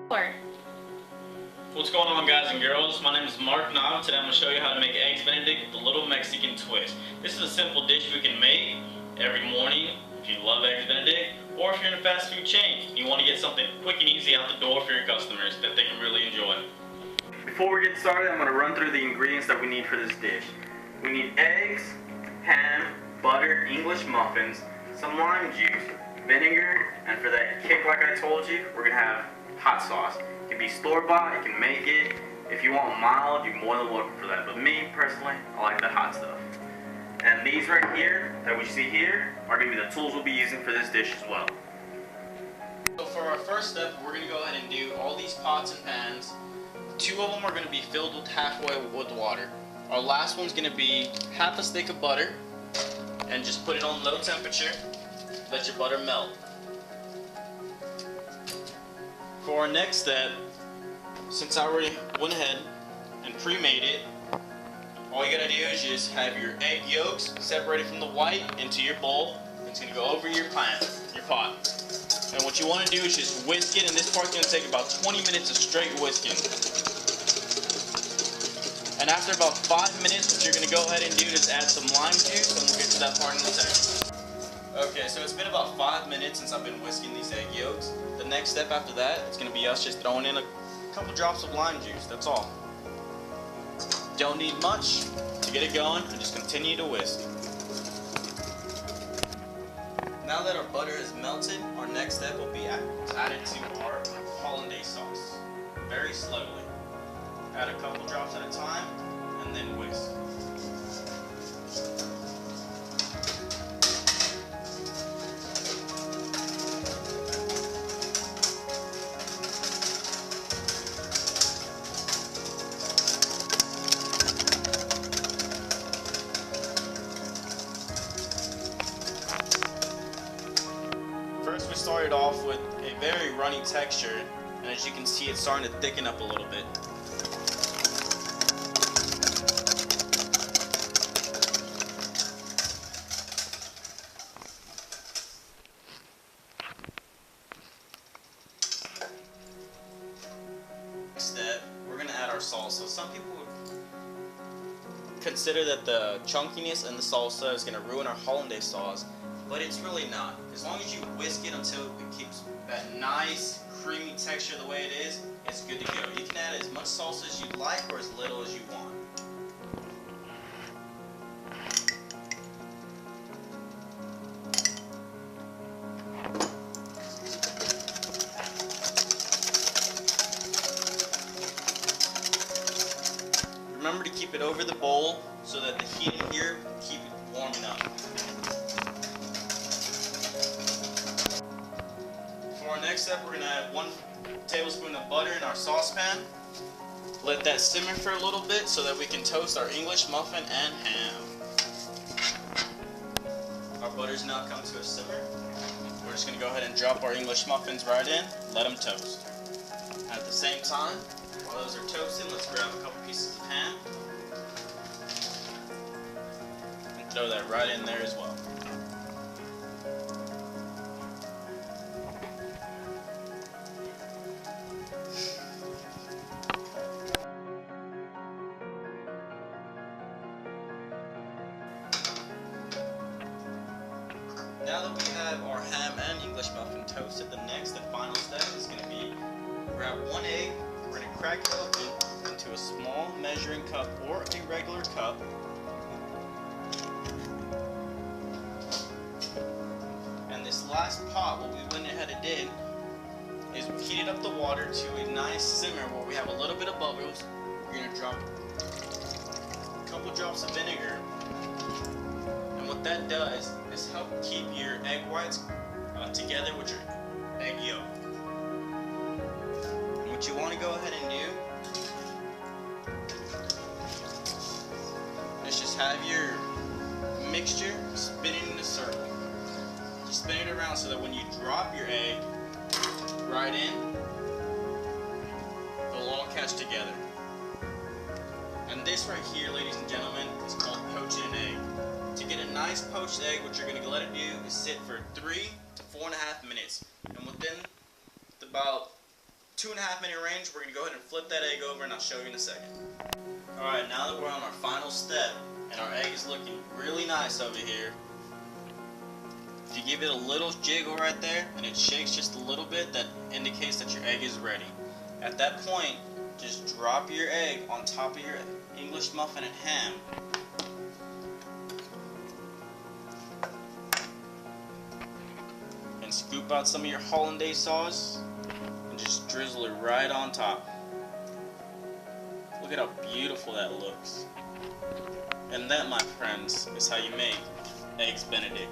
4. What's going on, guys and girls? My name is Mark Knob. Today I'm going to show you how to make Eggs Benedict with a little Mexican twist. This is a simple dish we can make every morning if you love Eggs Benedict, or if you're in a fast food chain and you want to get something quick and easy out the door for your customers that they can really enjoy. Before we get started, I'm going to run through the ingredients that we need for this dish. We need eggs, ham, butter, English muffins, some lime juice, vinegar, and for that kick like I told you, we're going to have hot sauce. It can be store-bought, you can make it. If you want mild, you're more than welcome for that. But me, personally, I like the hot stuff. And these right here, that we see here, are going to be the tools we'll be using for this dish as well. So for our first step, we're going to go ahead and do all these pots and pans. 2 of them are going to be filled with halfway with water. Our last one's going to be half a stick of butter, and just put it on low temperature. Let your butter melt. For our next step, since I already went ahead and pre-made it, all you gotta do is just have your egg yolks separated from the white into your bowl. It's gonna go over your pot. And what you want to do is just whisk it, and this part's gonna take about 20 minutes of straight whisking. And after about 5 minutes, what you're gonna go ahead and do is add some lime juice, and we'll get to that part in a second. Okay, so it's been about 5 minutes since I've been whisking these egg yolks. The next step after that, it's going to be us just throwing in a couple drops of lime juice, that's all. Don't need much to get it going, and just continue to whisk. Now that our butter is melted, our next step will be added to our hollandaise sauce. Very slowly. Add a couple drops at a time, and then whisk. First, we started off with a very runny texture, and as you can see, it's starting to thicken up a little bit. Next step, we're going to add our salsa. Some people would consider that the chunkiness in the salsa is going to ruin our hollandaise sauce. But it's really not. As long as you whisk it until it keeps that nice, creamy texture the way it is, it's good to go. You can add as much salsa as you like or as little as you want. Remember to keep it over the bowl so that the heat in here keep it warming up. For our next step, we're going to add 1 tablespoon of butter in our saucepan. Let that simmer for a little bit so that we can toast our English muffin and ham. Our butter's now come to a simmer. We're just going to go ahead and drop our English muffins right in, let them toast. At the same time, while those are toasting, let's grab a couple pieces of ham and throw that right in there as well. Now that we have our ham and English muffin toasted, the next and final step is going to be grab 1 egg. We're going to crack it open into a small measuring cup or a regular cup. And this last pot, what we went ahead and did is we heated up the water to a nice simmer where we have a little bit of bubbles. We're going to drop a couple drops of vinegar. And what that does is help keep your egg whites together with your egg yolk. And what you want to go ahead and do is just have your mixture spinning in a circle. Just spin it around so that when you drop your egg right in, they'll all catch together. And this right here, ladies and gentlemen, is called poaching an egg. To get a nice poached egg, what you're going to let it do is sit for 3 to 4.5 minutes. And within about 2.5 minute range. We're going to go ahead and flip that egg over and I'll show you in a second. Alright, now that we're on our final step and our egg is looking really nice over here, if you give it a little jiggle right there and it shakes just a little bit, that indicates that your egg is ready. At that point, just drop your egg on top of your English muffin and ham. And scoop out some of your hollandaise sauce and just drizzle it right on top. Look at how beautiful that looks. And that, my friends, is how you make Eggs Benedict.